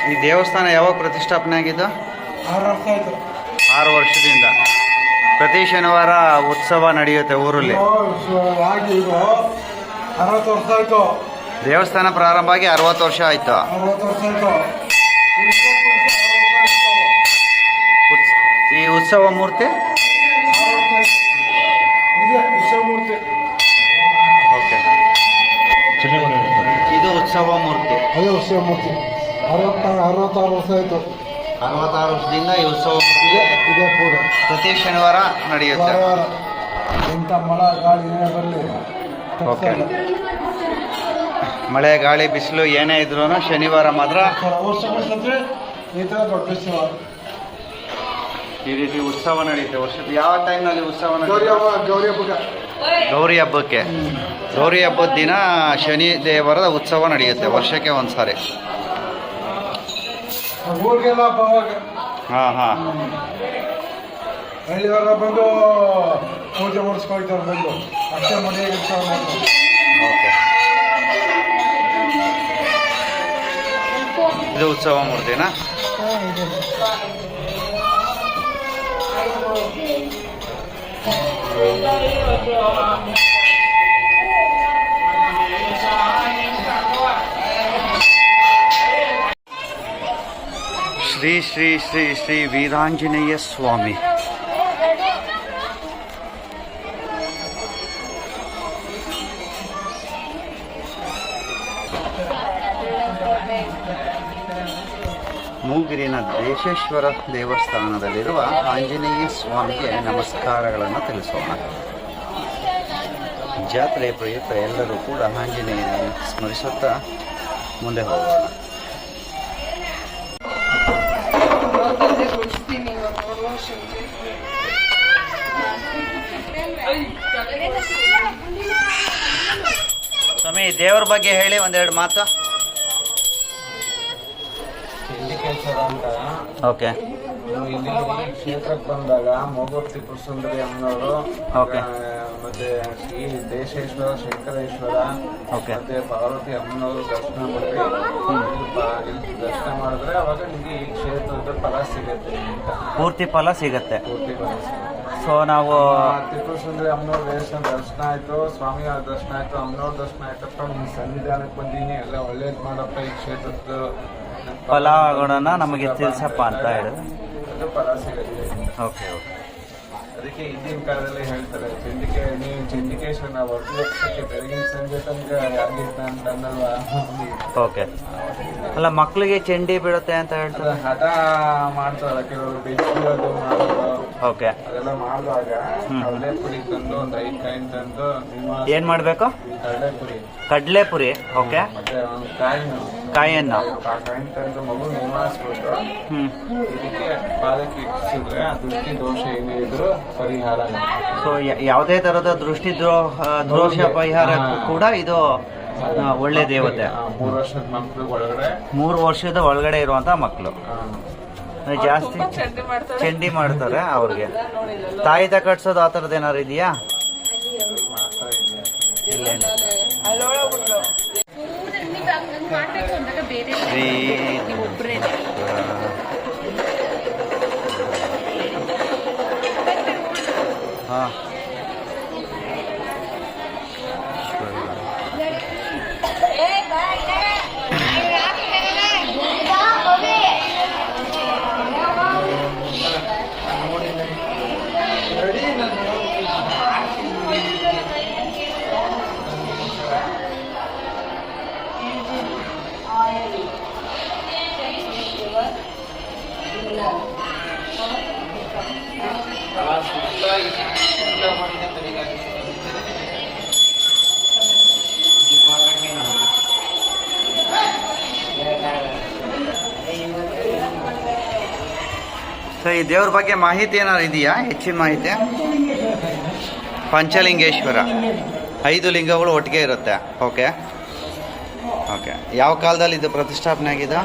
ಈ ದೇವಸ್ಥಾನ ಯಾವಾಗ ಪ್ರತಿಷ್ಠಾಪನೆ ಆಗಿದ್ದು? 6 ವರ್ಷದಿಂದ. ಪ್ರತಿ ಶನಿವಾರ ಉತ್ಸವ ನಡೆಯುತ್ತೆ ಊರಲ್ಲಿ. 60 ವರ್ಷ ಆಯ್ತು. ದೇವಸ್ಥಾನ ಪ್ರಾರಂಭ ಆಗಿ 60 ವರ್ಷ ಆಯ್ತು. ಈ ಉತ್ಸವ ಮೂರ್ತಿ ಓಕೆ, ಇದು ಉತ್ಸವ ಮೂರ್ತಿ. ಅದೇ ಉತ್ಸವ ಮೂರ್ತಿ 66 ವರ್ಷ ಆಯ್ತು. 66 ವರ್ಷದಿಂದ ಈ ಉತ್ಸವ ಇದೇ ಪೂರ ಪ್ರತಿ ಶನಿವಾರ ನಡೆಯುತ್ತೆ. ಇಂಥ ಮಳೆ ಗಾಳಿ ಏನೇ ಬರಲಿ, ಓಕೆ, ಮಳೆ ಗಾಳಿ ಬಿಸಿಲು ಏನೇ ಇದ್ರೂ ಶನಿವಾರ ಮಾತ್ರ ಈ ಥರ ದೊಡ್ಡ ಉತ್ಸವ, ಈ ರೀತಿ ಉತ್ಸವ ನಡೆಯುತ್ತೆ. ವರ್ಷದ ಯಾವ ಟೈಮ್ನಲ್ಲಿ ಉತ್ಸವ ಗೌರಿ ನಡೆಯುತ್ತೆ? ಹಬ್ಬ ಗೌರಿ ಹಬ್ಬಕ್ಕೆ. ಗೌರಿ ಹಬ್ಬದ ದಿನ ಶನಿ ದೇವರದ ಉತ್ಸವ ನಡೆಯುತ್ತೆ ವರ್ಷಕ್ಕೆ ಒಂದ್ಸಾರಿ. ಊರಿಗೆಲ್ಲ ಅವಾಗ ಹಾಂ ಹಳ್ಳಿಯವರ ಬಂದು ಪೂಜೆ ಮಾಡಿಸ್ಕೊಳ್ತಾರೆ, ಬಂದು ಅಷ್ಟೇ ಮನೆಗೆ ಉತ್ಸವ ಮಾಡ್ತಾರೆ. ಓಕೆ, ಇದು ಉತ್ಸವ ಮೂರ್ತಿನಾ? ಶ್ರೀ ಶ್ರೀ ಶ್ರೀ ಶ್ರೀ ವೀರಾಂಜನೇಯ ಸ್ವಾಮಿ. ಮೂಗಿರಿನ ದೇಶೇಶ್ವರ ದೇವಸ್ಥಾನದಲ್ಲಿರುವ ಆಂಜನೇಯ ಸ್ವಾಮಿಗೆ ನಮಸ್ಕಾರಗಳನ್ನು ತಿಳಿಸೋಣ. ಜಾತ್ರೆಯ ಪ್ರಯುಕ್ತ ಎಲ್ಲರೂ ಕೂಡ ಆಂಜನೇಯನ ಸ್ಮರಿಸುತ್ತಾ ಮುಂದೆ ಹೋಗೋಣ. ಸ್ವಾಮಿ, ದೇವರ ಬಗ್ಗೆ ಹೇಳಿ ಒಂದೆರಡು ಮಾತು. ಚಂಡಿಕೇಶ್ವರ ಅಂತ. ಓಕೆ, ಇಲ್ಲಿ ಕ್ಷೇತ್ರಕ್ಕೆ ಬಂದಾಗ ಮೂಗುರ್ತಿ ಕುಸುಂದರಿ ಅಮ್ಮನವರು, ಓಕೆ, ಮತ್ತೆ ಶ್ರೀ ದೇಶೇಶ್ವರ ಶಂಕರೇಶ್ವರ, ಓಕೆ, ಮತ್ತೆ ಪಾರ್ವತಿ ಅಮ್ಮನವರು ದರ್ಶನ ಕೊಟ್ಟು ಇಲ್ಲಿ ದರ್ಶನ ಮಾಡಿದ್ರೆ ಅವಾಗ ನಿಮಗೆ ಈ ಕ್ಷೇತ್ರದ ಫಲ ಸಿಗುತ್ತೆ ಅಂತ. ಪೂರ್ತಿ ಫಲ ಸಿಗತ್ತೆ. ಪೂರ್ತಿ ಫಲ ಸಿಗುತ್ತೆ. ಸೊ ನಾವು ತ್ರಿಪುರ ಸುಂದರಿ ಅಮ್ಮನವ್ರ ದರ್ಶನ ಆಯ್ತು, ಸ್ವಾಮಿಯವ್ರ ದರ್ಶನ ಆಯ್ತು, ಅಮ್ಮನವ್ರ ದರ್ಶನ ಆಯ್ತಪ್ಪ, ನಿಮ್ಮ ಸನ್ನಿಧಾನಕ್ಕೆ ಬಂದೀನಿ, ಎಲ್ಲ ಒಳ್ಳೇದು ಮಾಡಪ್ಪ, ಈ ಕ್ಷೇತ್ರದ ಫಲಗಳನ್ನ ನಮಗೆ ತಿಳಿಸಪ್ಪ ಅಂತ ಹೇಳಿದ್ರೆ ಅದು ಫಲ ಸಿಗುತ್ತೆ. Okay okay. ಅದಕ್ಕೆ ಹಿಂದಿನ ಕಾಲದಲ್ಲಿ ಹೇಳ್ತಾರೆ, ನೀವು ಚಂಡಿಕೇಶ್ವರನ ಒಂದು ಲಕ್ಷಕ್ಕೆ ಬೆಳಗಿನ ಸಂಜೆ ತನಕ ಆಗಿತ್ತ ಅಂತ ಅನ್ನಲ್ವಾ. ಓಕೆ, ಅಲ್ಲ ಮಕ್ಕಳಿಗೆ ಚಂಡಿ ಬೀಳುತ್ತೆ ಅಂತ ಹೇಳ್ತಾರೆ. ಹಠ ಮಾಡ್ತಾರಲ್ಲ ಕೆಲವರು, ಬೆಚ್ಚೋದು ಮಾಡೋದು, ಓಕೆ, ಅದೆಲ್ಲ ಮಾಡುವಾಗ ಕಡಲೆ ಪುರಿ ತಂದು ಒಂದು 5 ಕಾಯಿನ್ ತಂದು ಏನ್ ಮಾಡ್ಬೇಕು? ಕಡಲೆ ಪುರಿ, ಕಡಲೆಪುರಿ. ಓಕೆ, ಮತ್ತೆ ಒಂದು ಕಾಯನ್ನು ಕಾಯಿನ್ ತಂದು ಮಗು ನಿವಾರಿಸ್ಬಿಟ್ಟು ಇದಕ್ಕೆ ಪಾದಕ್ಕೆ ಇಕ್ಕಿಸಿದ್ರೆ ಆ ದೃಷ್ಟಿ ದೋಷ ಏನೇ ಇದ್ರು ಪರಿಹಾರ. ಸೊ ಯಾವುದೇ ತರದ ದೃಷ್ಟಿ ದೋಷ ಪರಿಹಾರ ಕೂಡ ಇದು ಒಳ್ಳೆ ದೇವತೆ. 3 ವರ್ಷದ ಮಕ್ಕಳು ಒಳಗಡೆ, 3 ವರ್ಷದ ಒಳಗಡೆ ಇರುವಂತ ಮಕ್ಕಳು ಜಾಸ್ತಿ ಚಂಡಿ ಮಾಡ್ತಾರೆ. ಅವ್ರಿಗೆ ತಾಯಿತ ಕಟ್ಸೋದು ಆ ಥರದ್ದು ಏನಾರು ಇದೆಯಾ? ಇಲ್ಲ. ಹಾಂ, ಸೊ ಈ ದೇವ್ರ ಬಗ್ಗೆ ಮಾಹಿತಿ ಏನಾದ್ರು ಇದೆಯಾ, ಹೆಚ್ಚಿನ ಮಾಹಿತಿ? ಪಂಚಲಿಂಗೇಶ್ವರ, 5 ಲಿಂಗಗಳು ಒಟ್ಟಿಗೆ ಇರುತ್ತೆ. Okay okay. ಯಾವ ಕಾಲದಲ್ಲಿ ಇದು ಪ್ರತಿಷ್ಠಾಪನೆ ಆಗಿದೆ?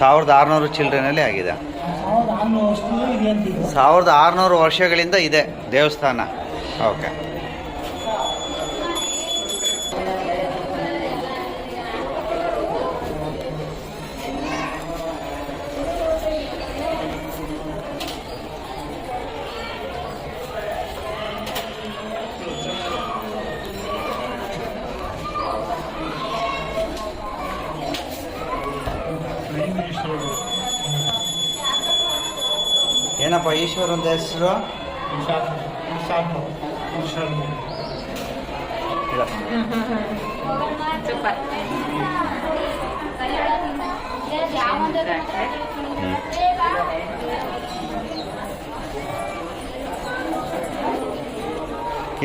1600 ಚಿಲ್ಡ್ರನಲ್ಲಿ ಆಗಿದೆ. 1600 ವರ್ಷಗಳಿಂದ ಇದೆ ದೇವಸ್ಥಾನ. ಓಕೆ. ಏನಪ್ಪ ಈಶ್ವರ ಅಂತ ಹೆಸರು?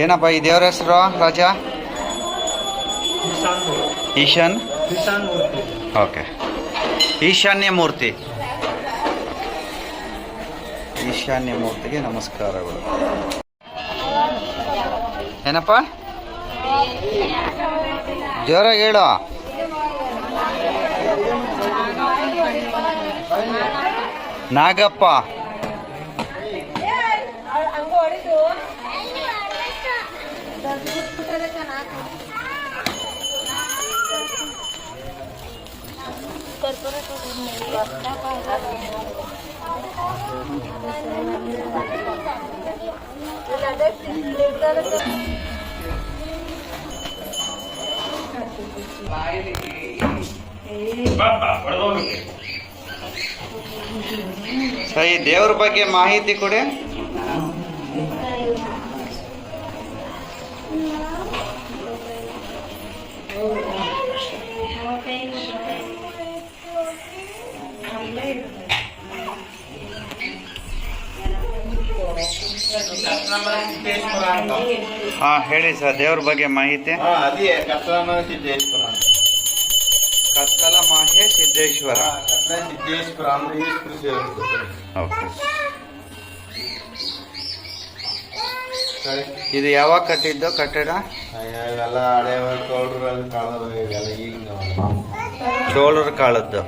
ಏನಪ್ಪ ಈ ದೇವರ ಹೆಸರು ರಾಜ? ಈಶಾನ್. ಓಕೆ. ಈಶಾನ್ಯ ಮೂರ್ತಿ. ಈಶಾನ್ಯ ಮೂರ್ತಿಗೆ ನಮಸ್ಕಾರಗಳು. ಏನಪ್ಪ ಜೋರಾಗಿ ಹೇಳು. ನಾಗಪ್ಪ. ಈ ದೇವ್ರ ಬಗ್ಗೆ ಮಾಹಿತಿ ಕೊಡಿ. ಹಾ ಹೇಳಿ ಸರ್, ದೇವ್ರ ಬಗ್ಗೆ ಮಾಹಿತಿ. ಅದೇ ಕತ್ತಲಮಹಾಸಿದ್ದೇಶ್ವರ. ಕತ್ತಲಮಹಾಸಿದ್ದೇಶ್ವರ. ಸಿದ್ದೇಶ್ವರ ಅಂದ್ರೆ ಈಶ್ವರ ಸೇರಿಸುತ್ತದೆ. ಓಕೆ. ಇದು ಯಾವಾಗ ಕಟ್ಟಿದ್ದು ಕಟ್ಟಡ? ಎಲ್ಲ ಹಳೆ ಚೋಳರಲ್ಲಿ ಕಾಲದ ಇವೆಲ್ಲ ಈಗ ಚೋಳರ ಕಾಲದ್ದು.